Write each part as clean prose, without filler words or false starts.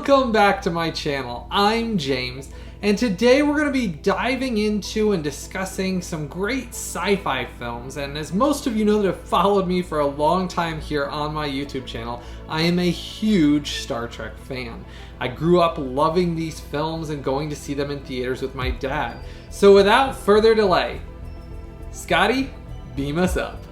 Welcome back to my channel. I'm James, and today we're going to be diving into and discussing some great sci-fi films. And as most of you know that have followed me for a long time here on my YouTube channel, I am a huge Star Trek fan. I grew up loving these films and going to see them in theaters with my dad. So without further delay, Scotty, beam us up.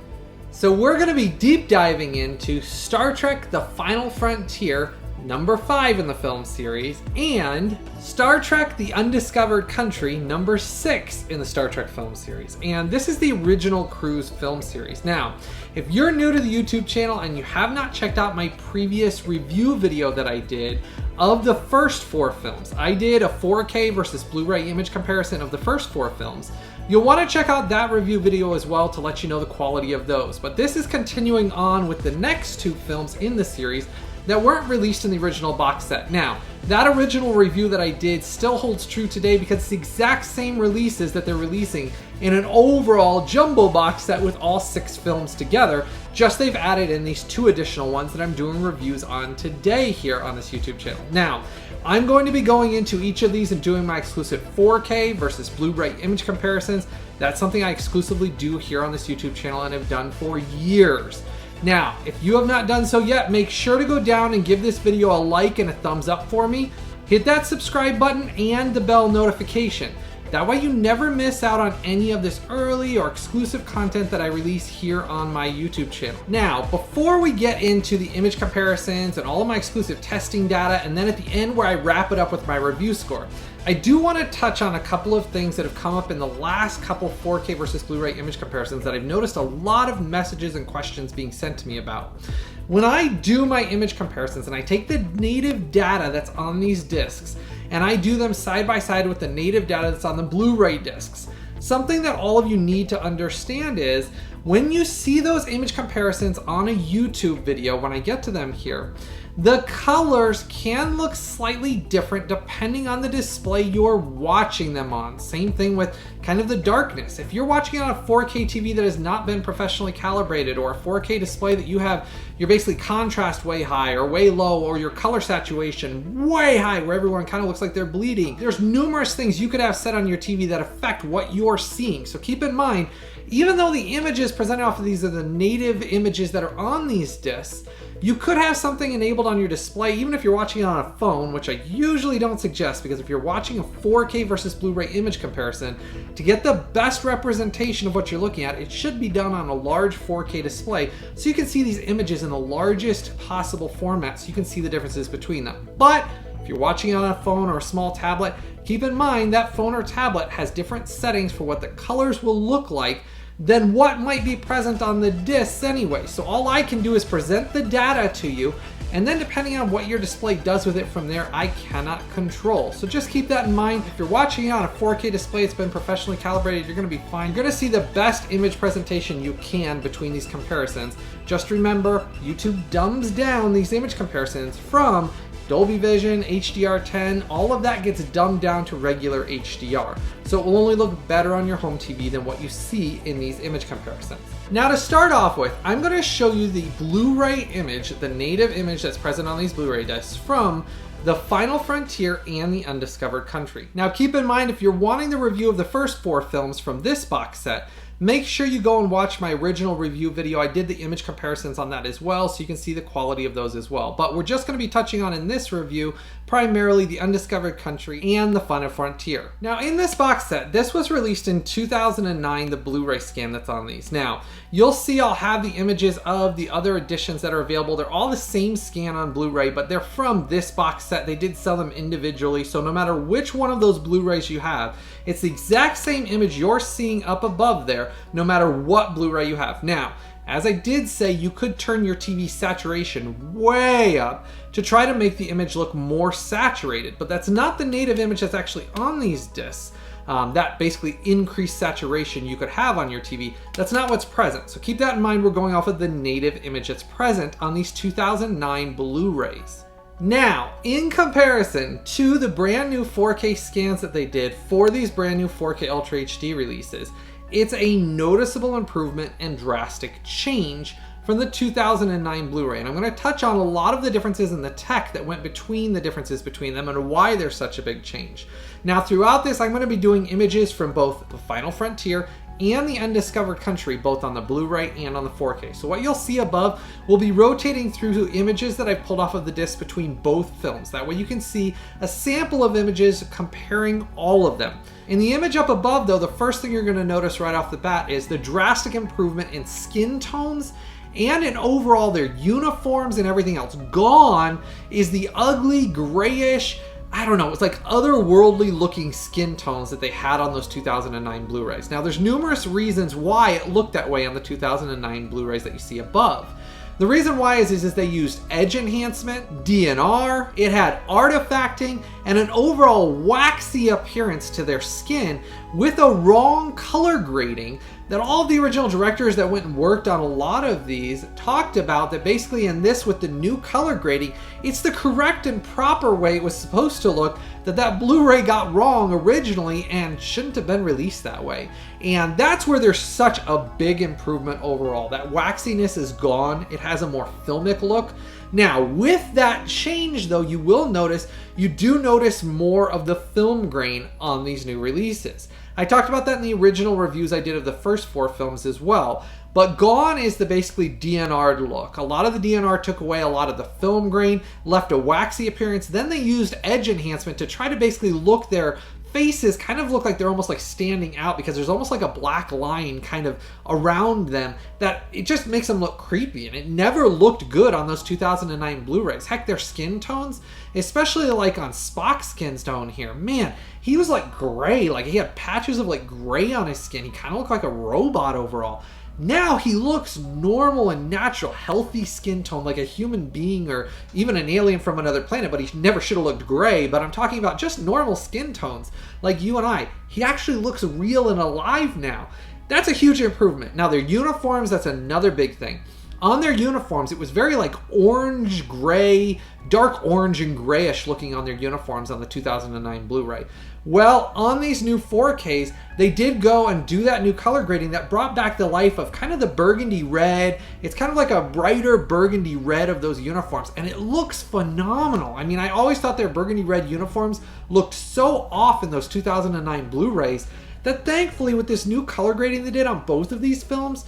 So we're going to be deep diving into Star Trek: The Final Frontier, number 5 in the film series, and Star Trek: The Undiscovered Country, number 6 in the Star Trek film series. And this is the original Cruise film series. Now, if you're new to the YouTube channel and you have not checked out my previous review video that I did of the first 4 films, I did a 4K versus Blu Ray image comparison of the first 4 films. You'll want to check out that review video as well to let you know the quality of those. But this is continuing on with the next 2 films in the series that weren't released in the original box set. Now, that original review that I did still holds true today because it's the exact same releases that they're releasing in an overall jumbo box set with all 6 films together, just they've added in these 2 additional ones that I'm doing reviews on today here on this YouTube channel. Now, I'm going to be going into each of these and doing my exclusive 4K versus Blu Ray image comparisons. That's something I exclusively do here on this YouTube channel and have done for years. Now, if you have not done so yet, make sure to go down and give this video a like and a thumbs up for me. Hit that subscribe button and the bell notification. That way you never miss out on any of this early or exclusive content that I release here on my YouTube channel. Now, before we get into the image comparisons and all of my exclusive testing data, and then at the end where I wrap it up with my review score, I do want to touch on a couple of things that have come up in the last couple 4K versus Blu Ray image comparisons that I've noticed a lot of messages and questions being sent to me about. When I do my image comparisons and I take the native data that's on these discs and I do them side by side with the native data that's on the Blu Ray discs, something that all of you need to understand is when you see those image comparisons on a YouTube video, when I get to them here, the colors can look slightly different depending on the display you're watching them on. Same thing with kind of the darkness. If you're watching on a 4K TV that has not been professionally calibrated, or a 4K display that you're basically contrast way high or way low, or your color saturation way high where everyone kind of looks like they're bleeding, there's numerous things you could have set on your TV that affect what you're seeing. So keep in mind, even though the images presented off of these are the native images that are on these discs, you could have something enabled on your display, even if you're watching it on a phone, which I usually don't suggest, because if you're watching a 4K versus Blu Ray image comparison, to get the best representation of what you're looking at, it should be done on a large 4K display so you can see these images in the largest possible format so you can see the differences between them. But if you're watching it on a phone or a small tablet, keep in mind that phone or tablet has different settings for what the colors will look like than what might be present on the discs anyway. So all I can do is present the data to you, and then depending on what your display does with it from there, I cannot control. So just keep that in mind. If you're watching it on a 4K display, it's been professionally calibrated, you're gonna be fine. You're gonna see the best image presentation you can between these comparisons. Just remember, YouTube dumbs down these image comparisons from Dolby Vision, HDR10, all of that gets dumbed down to regular HDR. So it will only look better on your home TV than what you see in these image comparisons. Now to start off with, I'm going to show you the Blu Ray image, the native image that's present on these Blu Ray discs from The Final Frontier and The Undiscovered Country. Now keep in mind, if you're wanting the review of the first 4 films from this box set, make sure you go and watch my original review video. I did the image comparisons on that as well, so you can see the quality of those as well. But we're just going to be touching on in this review primarily The Undiscovered Country and The Final Frontier. Now in this box set, this was released in 2009, the Blu Ray scan that's on these. Now you'll see I'll have the images of the other editions that are available. They're all the same scan on Blu Ray, but they're from this box set. They did sell them individually, so no matter which one of those Blu Rays you have, it's the exact same image you're seeing up above there, no matter what Blu Ray you have. Now, as I did say, you could turn your TV saturation way up to try to make the image look more saturated, but that's not the native image that's actually on these discs. That basically increased saturation you could have on your TV, that's not what's present. So keep that in mind, we're going off of the native image that's present on these 2009 Blu Rays. Now, in comparison to the brand new 4K scans that they did for these brand new 4K Ultra HD releases, it's a noticeable improvement and drastic change from the 2009 Blu-ray. And I'm going to touch on a lot of the differences in the tech that went between the differences between them and why there's such a big change. Now throughout this, I'm going to be doing images from both The Final Frontier and The Undiscovered Country, both on the Blu-ray and on the 4K. So what you'll see above will be rotating through images that I've pulled off of the disc between both films. That way you can see a sample of images comparing all of them. In the image up above though, the first thing you're going to notice right off the bat is the drastic improvement in skin tones and in overall their uniforms and everything else. Gone is the ugly, grayish, I don't know, it's like otherworldly looking skin tones that they had on those 2009 Blu-rays. Now there's numerous reasons why it looked that way on the 2009 Blu-rays that you see above. The reason why is they used edge enhancement, DNR, it had artifacting, and an overall waxy appearance to their skin with a wrong color grading that all of the original directors that went and worked on a lot of these talked about, that basically in this with the new color grading, it's the correct and proper way it was supposed to look, that Blu-ray got wrong originally and shouldn't have been released that way. And that's where there's such a big improvement overall. That waxiness is gone. It has a more filmic look. Now, with that change though, you do notice more of the film grain on these new releases. I talked about that in the original reviews I did of the first 4 films as well. But gone is the basically DNR'd look. A lot of the DNR took away a lot of the film grain, left a waxy appearance. Then they used edge enhancement to try to basically look their faces kind of look like they're almost like standing out, because there's almost like a black line kind of around them that it just makes them look creepy, and it never looked good on those 2009 Blu-rays. Heck, their skin tones, especially like on Spock's skin tone here, man, he was like gray, like he had patches of like gray on his skin. He kind of looked like a robot overall. Now he looks normal and natural, healthy skin tone, like a human being or even an alien from another planet, but he never should have looked gray. But I'm talking about just normal skin tones, like you and I. He actually looks real and alive now. That's a huge improvement. Now their uniforms, that's another big thing. On their uniforms, it was very like orange, gray, dark orange and grayish looking on their uniforms on the 2009 Blu-ray. Well, on these new 4Ks, they did go and do that new color grading that brought back the life of kind of the burgundy red. It's kind of like a brighter burgundy red of those uniforms, and it looks phenomenal. I mean, I always thought their burgundy red uniforms looked so off in those 2009 Blu-rays that thankfully with this new color grading they did on both of these films,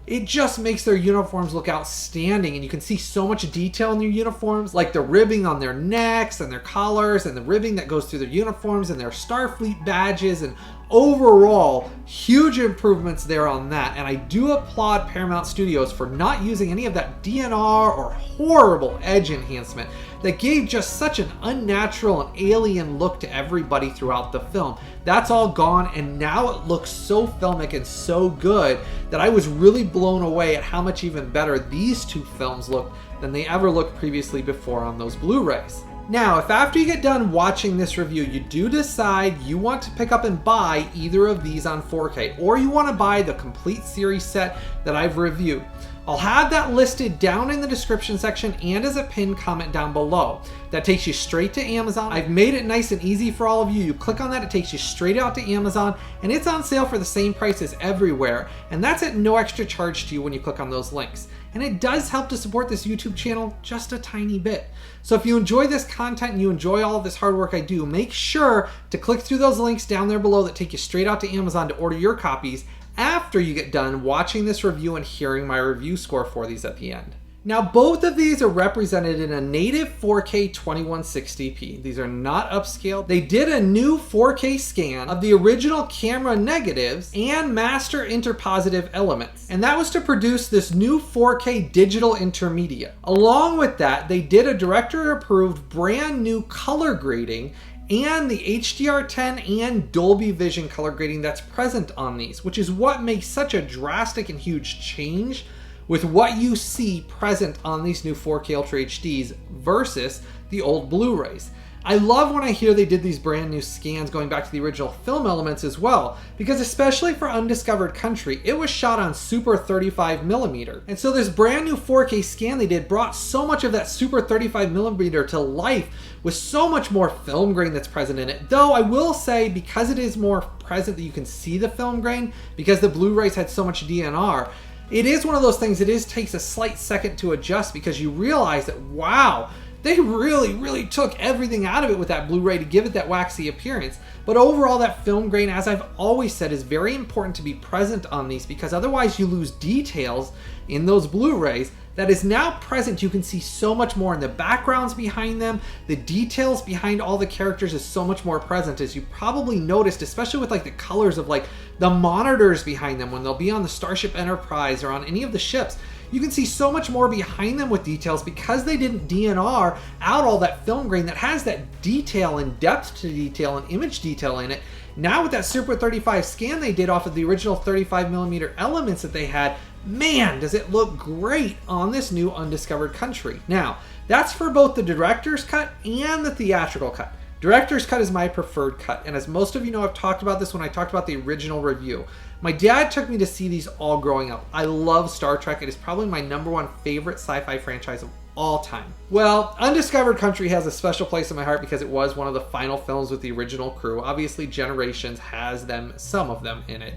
it just makes their uniforms look outstanding, and you can see so much detail in their uniforms, like the ribbing on their necks and their collars and the ribbing that goes through their uniforms and their Starfleet badges, and overall huge improvements there on that. And I do applaud Paramount Studios for not using any of that DNR or horrible edge enhancement that gave just such an unnatural and alien look to everybody throughout the film. That's all gone, and now it looks so filmic and so good that I was really blown away at how much even better these two films look than they ever looked previously before on those Blu-rays. Now, if after you get done watching this review, you do decide you want to pick up and buy either of these on 4K, or you want to buy the complete series set that I've reviewed, I'll have that listed down in the description section and as a pinned comment down below. That takes you straight to Amazon. I've made it nice and easy for all of you. You click on that, it takes you straight out to Amazon, and it's on sale for the same price as everywhere. And that's at no extra charge to you when you click on those links. And it does help to support this YouTube channel just a tiny bit. So if you enjoy this content and you enjoy all of this hard work I do, make sure to click through those links down there below that take you straight out to Amazon to order your copies after you get done watching this review and hearing my review score for these at the end. Now, both of these are represented in a native 4K 2160p. These are not upscaled. They did a new 4K scan of the original camera negatives and master interpositive elements, and that was to produce this new 4K digital intermediate. Along with that, they did a director-approved brand new color grading and the HDR10 and Dolby Vision color grading that's present on these, which is what makes such a drastic and huge change with what you see present on these new 4K Ultra HDs versus the old Blu-rays. I love when I hear they did these brand new scans going back to the original film elements as well, because especially for Undiscovered Country, it was shot on Super 35mm. And so this brand new 4K scan they did brought so much of that Super 35mm to life with so much more film grain that's present in it. Though I will say, because it is more present that you can see the film grain, because the Blu-rays had so much DNR, it is one of those things, takes a slight second to adjust because you realize that, wow, they really took everything out of it with that Blu-ray to give it that waxy appearance. But overall, that film grain, as I've always said, is very important to be present on these because otherwise you lose details in those Blu-rays that is now present. You can see so much more in the backgrounds behind them. The details behind all the characters is so much more present, as you probably noticed, especially with like the colors of like the monitors behind them when they'll be on the Starship Enterprise or on any of the ships. You can see so much more behind them with details because they didn't DNR out all that film grain that has that detail and depth to detail and image detail in it. Now with that Super 35 scan they did off of the original 35mm elements that they had, man, does it look great on this new Undiscovered Country. Now, that's for both the director's cut and the theatrical cut. Director's cut is my preferred cut, and as most of you know, I've talked about this when I talked about the original review. My dad took me to see these all growing up. I love Star Trek. It is probably my #1 favorite sci-fi franchise of all time. Well, Undiscovered Country has a special place in my heart because it was one of the final films with the original crew. Obviously, Generations has some of them in it.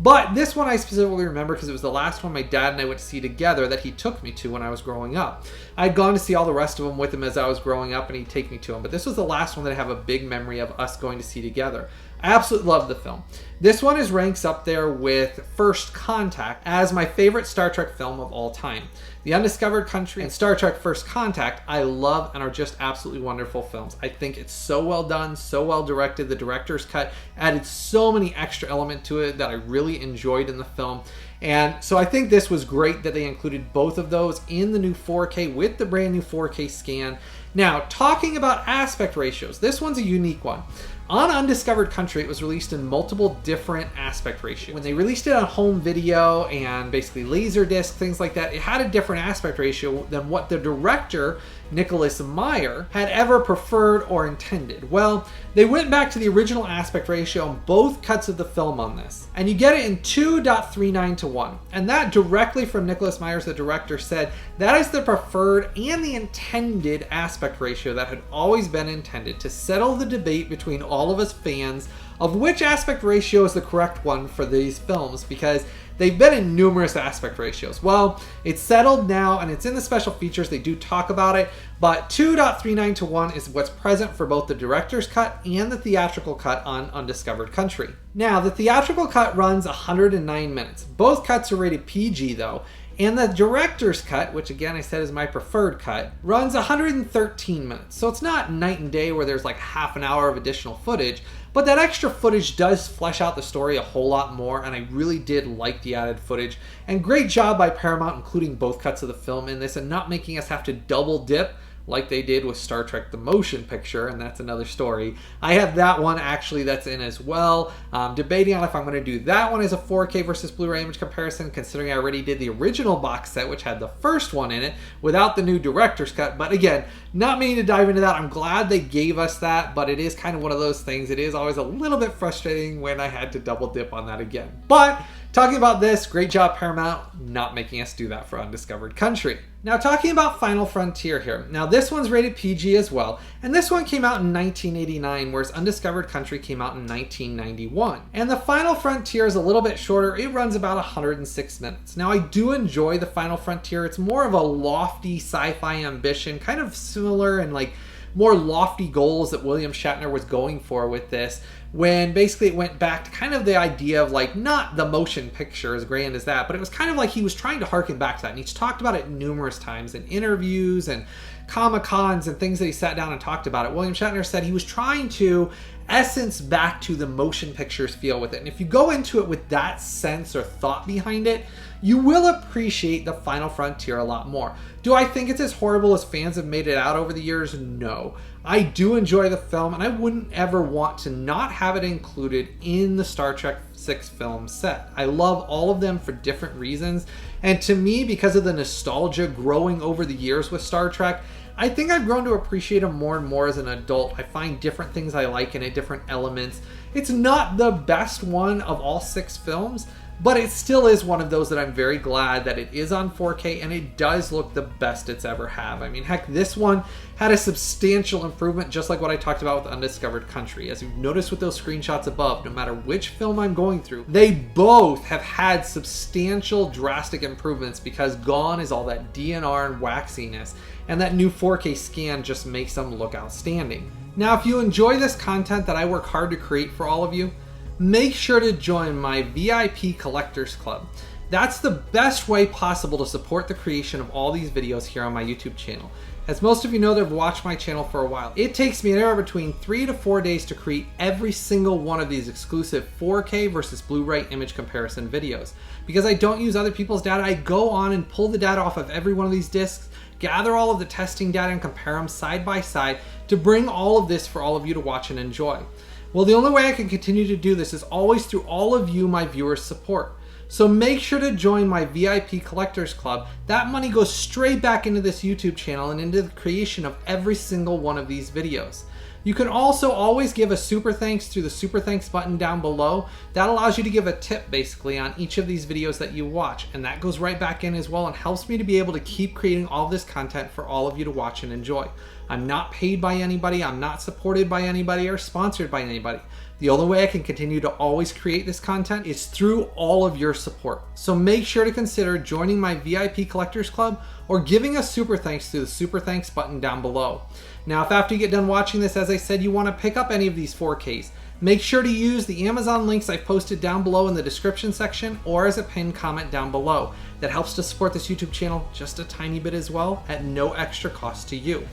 But this one I specifically remember because it was the last one my dad and I went to see together that he took me to when I was growing up. I'd gone to see all the rest of them with him as I was growing up and he'd take me to them. But this was the last one that I have a big memory of us going to see together. I absolutely love the film. This one ranks up there with First Contact as my favorite Star Trek film of all time. The Undiscovered Country and Star Trek First Contact I love and are just absolutely wonderful films. I think it's so well done, so well directed. The director's cut added so many extra elements to it that I really enjoyed in the film. And so I think this was great that they included both of those in the new 4K with the brand new 4K scan. Now, talking about aspect ratios, this one's a unique one. On Undiscovered Country, it was released in multiple different aspect ratios. When they released it on home video and basically Laserdisc, things like that, it had a different aspect ratio than what the director, Nicholas Meyer, had ever preferred or intended. Well, they went back to the original aspect ratio on both cuts of the film on this. And you get it in 2.39:1. And that directly from Nicholas Meyer, the director, said that is the preferred and the intended aspect ratio that had always been intended to settle the debate between all of us fans of which aspect ratio is the correct one for these films, because they've been in numerous aspect ratios. Well, it's settled now and it's in the special features. They do talk about it, but 2.39:1 is what's present for both the director's cut and the theatrical cut on Undiscovered Country. Now, the theatrical cut runs 109 minutes. Both cuts are rated PG though, and the director's cut, which again I said is my preferred cut, runs 113 minutes. So it's not night and day where there's like half an hour of additional footage, but that extra footage does flesh out the story a whole lot more, and I really did like the added footage. And great job by Paramount including both cuts of the film in this and not making us have to double dip like they did with Star Trek the Motion Picture, and that's another story. I have that one actually that's in as well. Debating on if I'm going to do that one as a 4K versus Blu-ray image comparison, considering I already did the original box set, which had the first one in it, without the new director's cut. But again, not meaning to dive into that. I'm glad they gave us that, but it is kind of one of those things. It is always a little bit frustrating when I had to double dip on that again. But talking about this, great job Paramount not making us do that for Undiscovered Country. Now talking about Final Frontier here. Now this one's rated PG as well, and this one came out in 1989, whereas Undiscovered Country came out in 1991. And the Final Frontier is a little bit shorter. It runs about 106 minutes. Now I do enjoy the Final Frontier. It's more of a lofty sci-fi ambition, kind of similar and like more lofty goals that William Shatner was going for with this, when basically it went back to kind of the idea of like not the motion picture as grand as that, but it was kind of like he was trying to harken back to that, and he's talked about it numerous times in interviews and Comic-Cons and things that he sat down and talked about it. William Shatner said he was trying to essence back to the motion pictures feel with it, and if you go into it with that sense or thought behind it, you will appreciate the Final Frontier a lot more. Do I think it's as horrible as fans have made it out over the years? No. I do enjoy the film, and I wouldn't ever want to not have it included in the Star Trek 6 film set. I love all of them for different reasons, and to me, because of the nostalgia growing over the years with Star Trek, I think I've grown to appreciate them more and more as an adult. I find different things I like in it, different elements. It's not the best one of all 6 films, but it still is one of those that I'm very glad that it is on 4K and it does look the best it's ever have. I mean, heck, this one had a substantial improvement, just like what I talked about with Undiscovered Country. As you've noticed with those screenshots above, no matter which film I'm going through, they both have had substantial drastic improvements because gone is all that DNR and waxiness, and that new 4K scan just makes them look outstanding. Now, if you enjoy this content that I work hard to create for all of you, make sure to join my VIP Collectors Club. That's the best way possible to support the creation of all these videos here on my YouTube channel. As most of you know that have watched my channel for a while, it takes me anywhere between 3 to 4 days to create every single one of these exclusive 4K versus Blu-ray image comparison videos. Because I don't use other people's data, I go on and pull the data off of every one of these discs, gather all of the testing data and compare them side by side to bring all of this for all of you to watch and enjoy. Well, the only way I can continue to do this is always through all of you, my viewers' support. So make sure to join my VIP Collectors Club. That money goes straight back into this YouTube channel and into the creation of every single one of these videos. You can also always give a super thanks through the super thanks button down below. That allows you to give a tip basically on each of these videos that you watch, and that goes right back in as well and helps me to be able to keep creating all this content for all of you to watch and enjoy. I'm not paid by anybody, I'm not supported by anybody or sponsored by anybody. The only way I can continue to always create this content is through all of your support. So make sure to consider joining my VIP Collectors Club or giving a super thanks through the super thanks button down below. Now, if after you get done watching this, as I said, you want to pick up any of these 4Ks, make sure to use the Amazon links I've posted down below in the description section or as a pinned comment down below. That helps to support this YouTube channel just a tiny bit as well at no extra cost to you.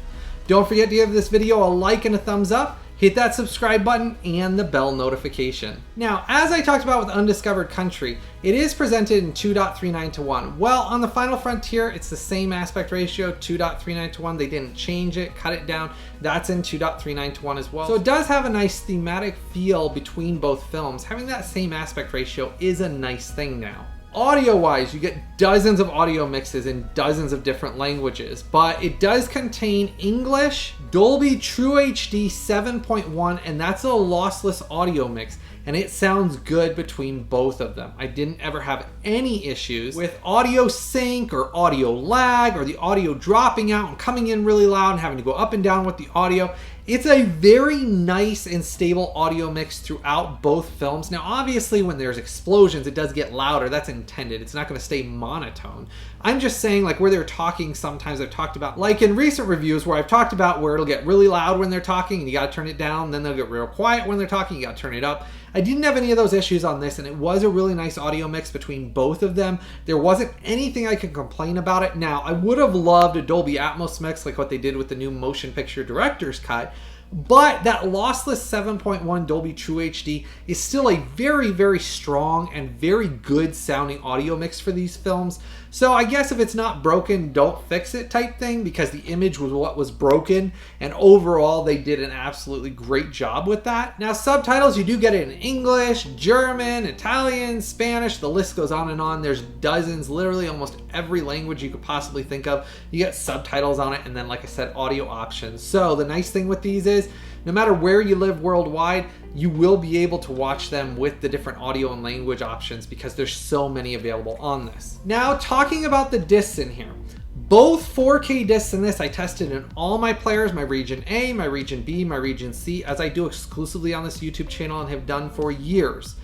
Don't forget to give this video a like and a thumbs up. Hit that subscribe button and the bell notification. Now, as I talked about with Undiscovered Country, it is presented in 2.39 to 1. Well, on the Final Frontier, it's the same aspect ratio, 2.39 to 1. They didn't change it, cut it down. That's in 2.39 to 1 as well. So it does have a nice thematic feel between both films. Having that same aspect ratio is a nice thing now. Audio-wise, you get dozens of audio mixes in dozens of different languages, but it does contain English, Dolby UHD 7.1, and that's a lossless audio mix, and it sounds good between both of them. I didn't ever have any issues with audio sync or audio lag or the audio dropping out and coming in really loud and having to go up and down with the audio. It's a very nice and stable audio mix throughout both films. Now, obviously, when there's explosions, it does get louder. That's intended. It's not going to stay monotone. I'm just saying, like, where they're talking, sometimes I've talked about, like in recent reviews where I've talked about where it'll get really loud when they're talking and you got to turn it down, then they'll get real quiet when they're talking, you got to turn it up. I didn't have any of those issues on this, and it was a really nice audio mix between both of them. There wasn't anything I could complain about it. Now, I would have loved a Dolby Atmos mix like what they did with the new motion picture director's cut, but that lossless 7.1 Dolby UHD is still a very, very strong and very good sounding audio mix for these films. So I guess if it's not broken, don't fix it type thing, because the image was what was broken, and overall they did an absolutely great job with that. Now, subtitles, you do get it in English, German, Italian, Spanish, the list goes on and on. There's dozens, literally almost every language you could possibly think of. You get subtitles on it, and then, like I said, audio options. So the nice thing with these is, no matter where you live worldwide, you will be able to watch them with the different audio and language options because there's so many available on this. Now, talking about the discs in here, both 4K discs in this I tested in all my players, my region A, my region B, my region C, as I do exclusively on this YouTube channel and have done for years.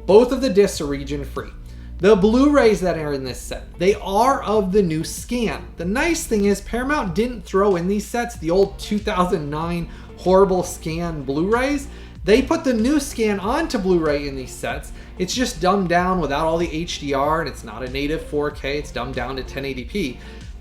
Both of the discs are region free. The Blu-rays that are in this set, they are of the new scan. The nice thing is Paramount didn't throw in these sets the old 2009 horrible scan Blu-rays. They put the new scan onto Blu-ray in these sets. It's just dumbed down without all the HDR, and it's not a native 4K, it's dumbed down to 1080p.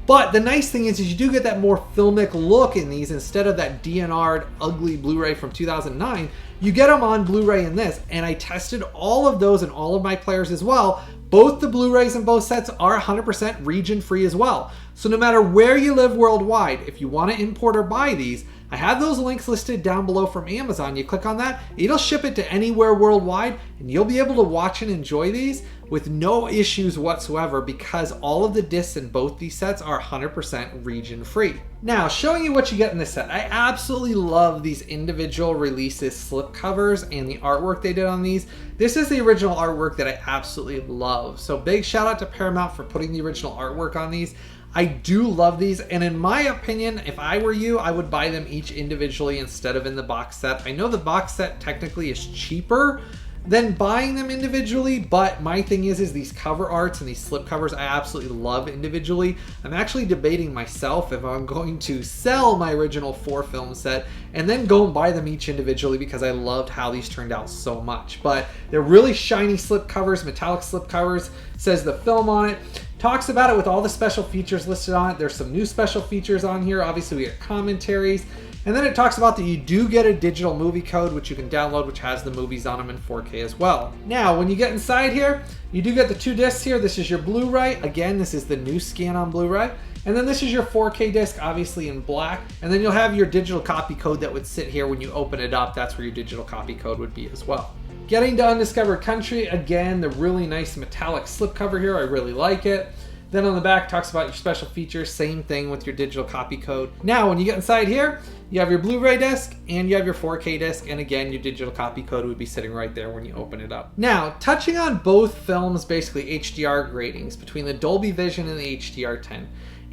But the nice thing is you do get that more filmic look in these instead of that DNR'd ugly Blu-ray from 2009. You get them on Blu-ray in this, and I tested all of those in all of my players as well. Both the Blu-rays in both sets are 100% region free as well. So no matter where you live worldwide, if you want to import or buy these, I have those links listed down below from Amazon. You click on that, it'll ship it to anywhere worldwide, and you'll be able to watch and enjoy these with no issues whatsoever because all of the discs in both these sets are 100% region free. Now, showing you what you get in this set. I absolutely love these individual releases slipcovers and the artwork they did on these. This is the original artwork that I absolutely love. So big shout out to Paramount for putting the original artwork on these. I do love these, and in my opinion, if I were you, I would buy them each individually instead of in the box set. I know the box set technically is cheaper than buying them individually, but my thing is these cover arts and these slip covers I absolutely love individually. I'm actually debating myself if I'm going to sell my original 4-film set and then go and buy them each individually because I loved how these turned out so much. But they're really shiny slip covers, metallic slip covers, says the film on it. Talks about it with all the special features listed on it. There's some new special features on here. Obviously, we get commentaries. And then it talks about that you do get a digital movie code, which you can download, which has the movies on them in 4K as well. Now, when you get inside here, you do get the 2 discs here. This is your Blu Ray. Again, this is the new scan on Blu Ray. And then this is your 4K disc, obviously in black. And then you'll have your digital copy code that would sit here when you open it up. That's where your digital copy code would be as well. Getting to Undiscovered Country, again, the really nice metallic slipcover here. I really like it. Then on the back talks about your special features, same thing with your digital copy code. Now, when you get inside here, you have your Blu-ray disc and you have your 4K disc, and again, your digital copy code would be sitting right there when you open it up. Now, touching on both films, basically HDR gradings between the Dolby Vision and the HDR10.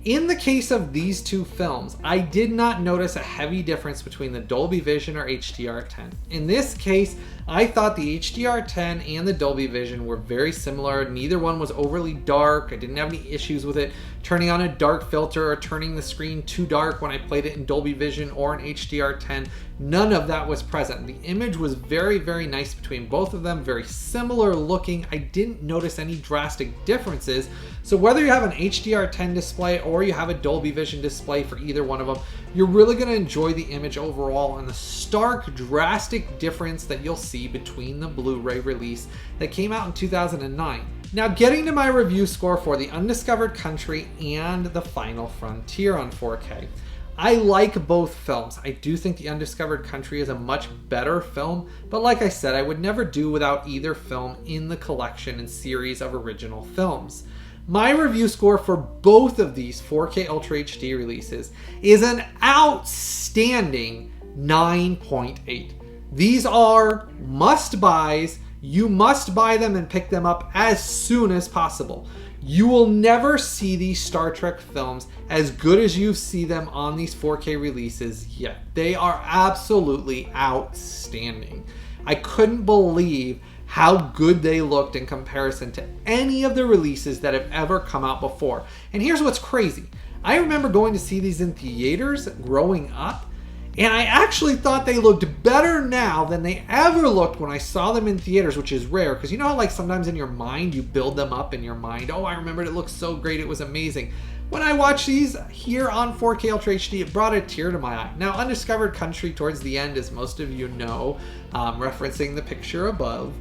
In the case of these two films, I did not notice a heavy difference between the Dolby Vision or HDR10. In this case, I thought the HDR10 and the Dolby Vision were very similar. Neither one was overly dark. I didn't have any issues with it turning on a dark filter or turning the screen too dark when I played it in Dolby Vision or in HDR10. None of that was present. The image was very, very nice between both of them, very similar looking. I didn't notice any drastic differences. So whether you have an HDR10 display or you have a Dolby Vision display for either one of them, you're really going to enjoy the image overall and the stark, drastic difference that you'll see between the Blu-ray release that came out in 2009. Now, getting to my review score for the Undiscovered Country and the Final Frontier on 4K. I like both films. I do think the Undiscovered Country is a much better film, but like I said, I would never do without either film in the collection and series of original films. My review score for both of these 4K Ultra HD releases is an outstanding 9.8. These are must-buys. You must buy them and pick them up as soon as possible. You will never see these Star Trek films as good as you see them on these 4K releases yet. They are absolutely outstanding. I couldn't believe how good they looked in comparison to any of the releases that have ever come out before. And here's what's crazy. I remember going to see these in theaters growing up, and I actually thought they looked better now than they ever looked when I saw them in theaters, which is rare because you know how like sometimes in your mind you build them up in your mind. Oh, I remembered it looked so great, it was amazing. When I watched these here on 4K Ultra HD, it brought a tear to my eye. Now, Undiscovered Country towards the end, as most of you know, referencing the picture above,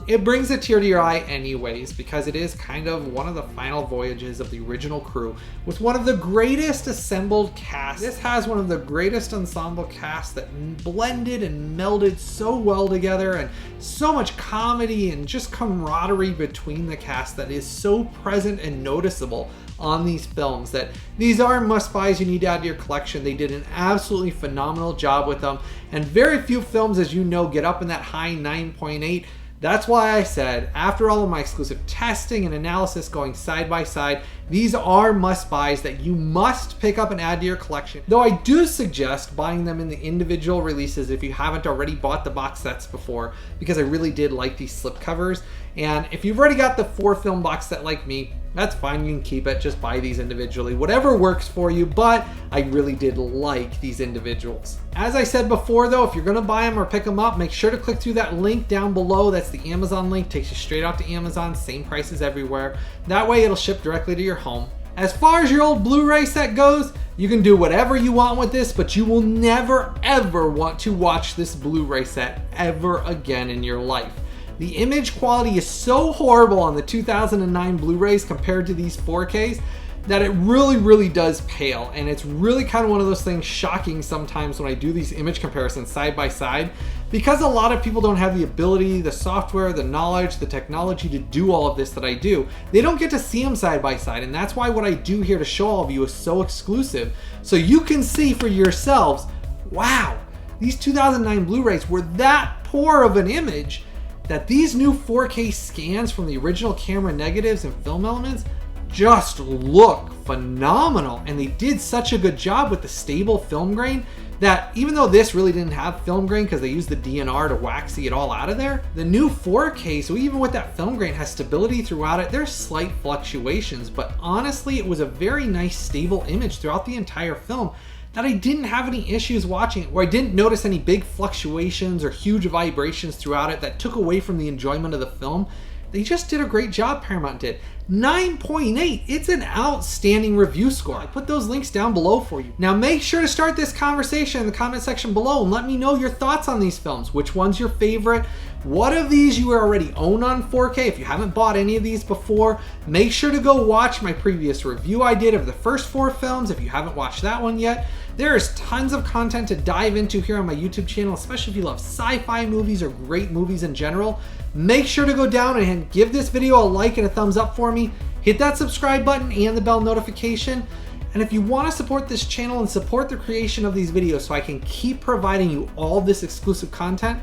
it brings a tear to your eye anyways because it is kind of one of the final voyages of the original crew with one of the greatest assembled casts. This has one of the greatest ensemble casts that blended and melded so well together, and so much comedy and just camaraderie between the cast that is so present and noticeable on these films that these are must-buys you need to add to your collection. They did an absolutely phenomenal job with them, and very few films, as you know, get up in that high 9.8. That's why I said, after all of my exclusive testing and analysis going side by side, these are must-buys that you must pick up and add to your collection. Though I do suggest buying them in the individual releases if you haven't already bought the box sets before, because I really did like these slipcovers. And if you've already got the 4-film box set like me, that's fine, you can keep it, just buy these individually, whatever works for you, but I really did like these individuals. As I said before though, if you're gonna buy them or pick them up, make sure to click through that link down below. That's the Amazon link, takes you straight out to Amazon, same prices everywhere. That way it'll ship directly to your home. As far as your old Blu-ray set goes, you can do whatever you want with this, but you will never ever want to watch this Blu-ray set ever again in your life. The image quality is so horrible on the 2009 Blu-rays compared to these 4Ks that it really does pale. And it's really kind of one of those things shocking sometimes when I do these image comparisons side by side, because a lot of people don't have the ability, the software, the knowledge, the technology to do all of this that I do. They don't get to see them side by side, and that's why what I do here to show all of you is so exclusive, so you can see for yourselves, wow, these 2009 Blu-rays were that poor of an image that these new 4K scans from the original camera negatives and film elements just look phenomenal. And they did such a good job with the stable film grain that even though this really didn't have film grain because they used the DNR to waxy it all out of there, the new 4K, so even with that film grain, has stability throughout it. There's slight fluctuations, but honestly, it was a very nice stable image throughout the entire film that I didn't have any issues watching it, where I didn't notice any big fluctuations or huge vibrations throughout it that took away from the enjoyment of the film. They just did a great job, Paramount did. 9.8, it's an outstanding review score. I put those links down below for you. Now make sure to start this conversation in the comment section below and let me know your thoughts on these films. Which one's your favorite? What of these you already own on 4K? If you haven't bought any of these before, make sure to go watch my previous review I did of the first 4 films if you haven't watched that one yet. There is tons of content to dive into here on my YouTube channel, especially if you love sci-fi movies or great movies in general. Make sure to go down and give this video a like and a thumbs up for me. Hit that subscribe button and the bell notification. And if you want to support this channel and support the creation of these videos so I can keep providing you all this exclusive content,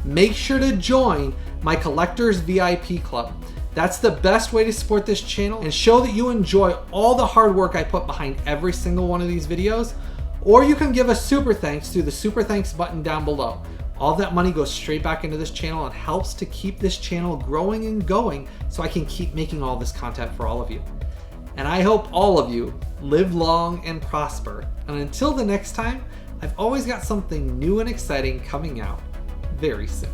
make sure to join my Collectors VIP Club. That's the best way to support this channel and show that you enjoy all the hard work I put behind every single one of these videos. Or you can give a super thanks through the super thanks button down below. All that money goes straight back into this channel and helps to keep this channel growing and going so I can keep making all this content for all of you. And I hope all of you live long and prosper. And until the next time, I've always got something new and exciting coming out very soon.